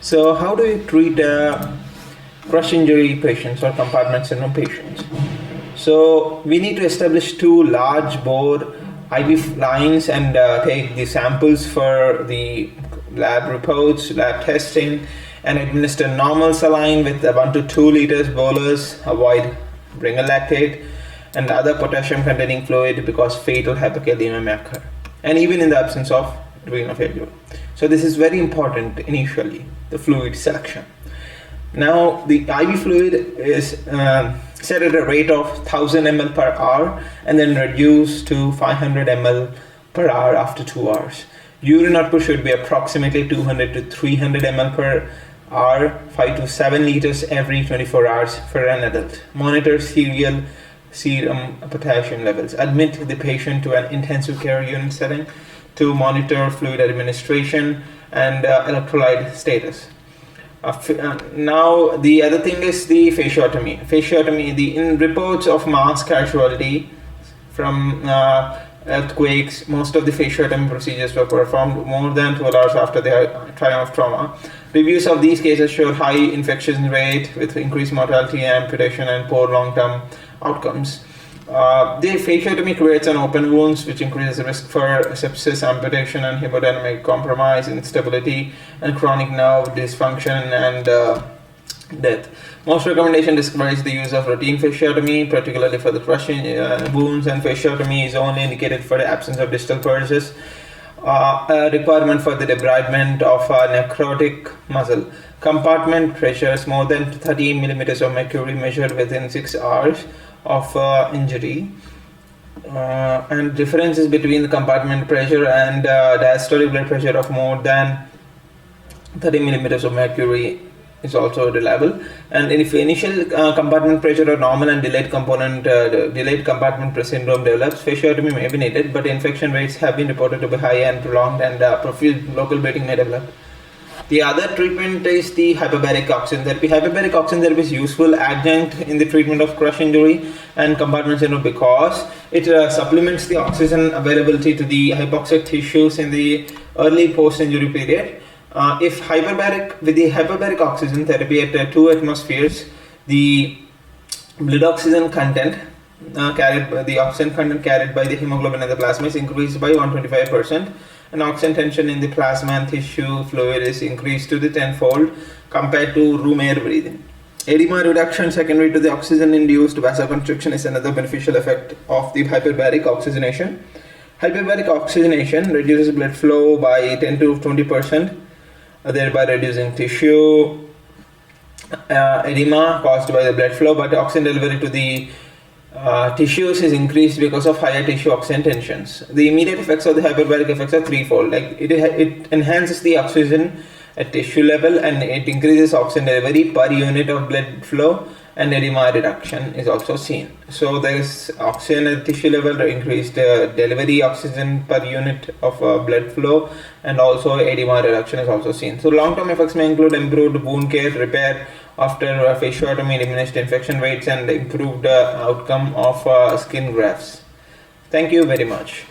So how do you treat crush injury patients or compartment syndrome patients? So we need to establish two large bore IV lines and take the samples for the lab reports, lab testing, and administer normal saline with 1 to 2 liters bolus. Avoid Bringer lactate and other potassium containing fluid because fatal hypokalemia may occur, and even in the absence of renal failure. So this is very important initially, the fluid selection. Now the IV fluid is set at a rate of 1000 ml per hour and then reduced to 500 ml per hour after 2 hours. Urine output should be approximately 200 to 300 ml per hour, 5 to 7 liters every 24 hours for an adult. Monitor serial serum potassium levels. Admit the patient to an intensive care unit setting to monitor fluid administration and electrolyte status. Now the other thing is the fasciotomy. In reports of mass casualty from earthquakes, most of the fasciotomy procedures were performed more than 12 hours after the time of trauma. Reviews of these cases showed high infection rate with increased mortality, amputation, and poor long-term outcomes. The fasciotomy creates an open wounds, which increases the risk for sepsis, amputation, and hemodynamic compromise, instability, and chronic nerve dysfunction and death. Most recommendations discourage the use of routine fasciotomy, particularly for the crushing wounds, and fasciotomy is only indicated for the absence of distal purges. A requirement for the debridement of necrotic muscle. Compartment pressures more than 30 millimeters of mercury measured within 6 hours of injury, and differences between the compartment pressure and diastolic blood pressure of more than 30 millimeters of mercury is also reliable. And if initial compartment pressure are normal and delayed compartment syndrome develops, fasciotomy may be needed, but infection rates have been reported to be high and prolonged, and profuse local bleeding may develop. The other treatment is the hyperbaric oxygen therapy. Hyperbaric oxygen therapy is useful adjunct in the treatment of crush injury and compartment syndrome because it supplements the oxygen availability to the hypoxic tissues in the early post-injury period. With the hyperbaric oxygen therapy at 2 atmospheres, the blood oxygen content carried by the hemoglobin in the plasma is increased by 125%. And oxygen tension in the plasma and tissue fluid is increased to the tenfold compared to room air breathing. Edema reduction secondary to the oxygen-induced vasoconstriction is another beneficial effect of the hyperbaric oxygenation. Hyperbaric oxygenation reduces blood flow by 10 to 20%, thereby reducing tissue edema caused by the blood flow, but oxygen delivery to the tissues is increased because of higher tissue oxygen tensions. The immediate effects of the hyperbaric effects are threefold. Like it enhances the oxygen at tissue level, and it increases oxygen delivery per unit of blood flow, and edema reduction is also seen. So there is oxygen at tissue level, increased delivery oxygen per unit of blood flow, and also edema reduction is also seen. So long-term effects may include improved wound care, repair after fasciotomy, diminished infection rates, and improved outcome of skin grafts. Thank you very much.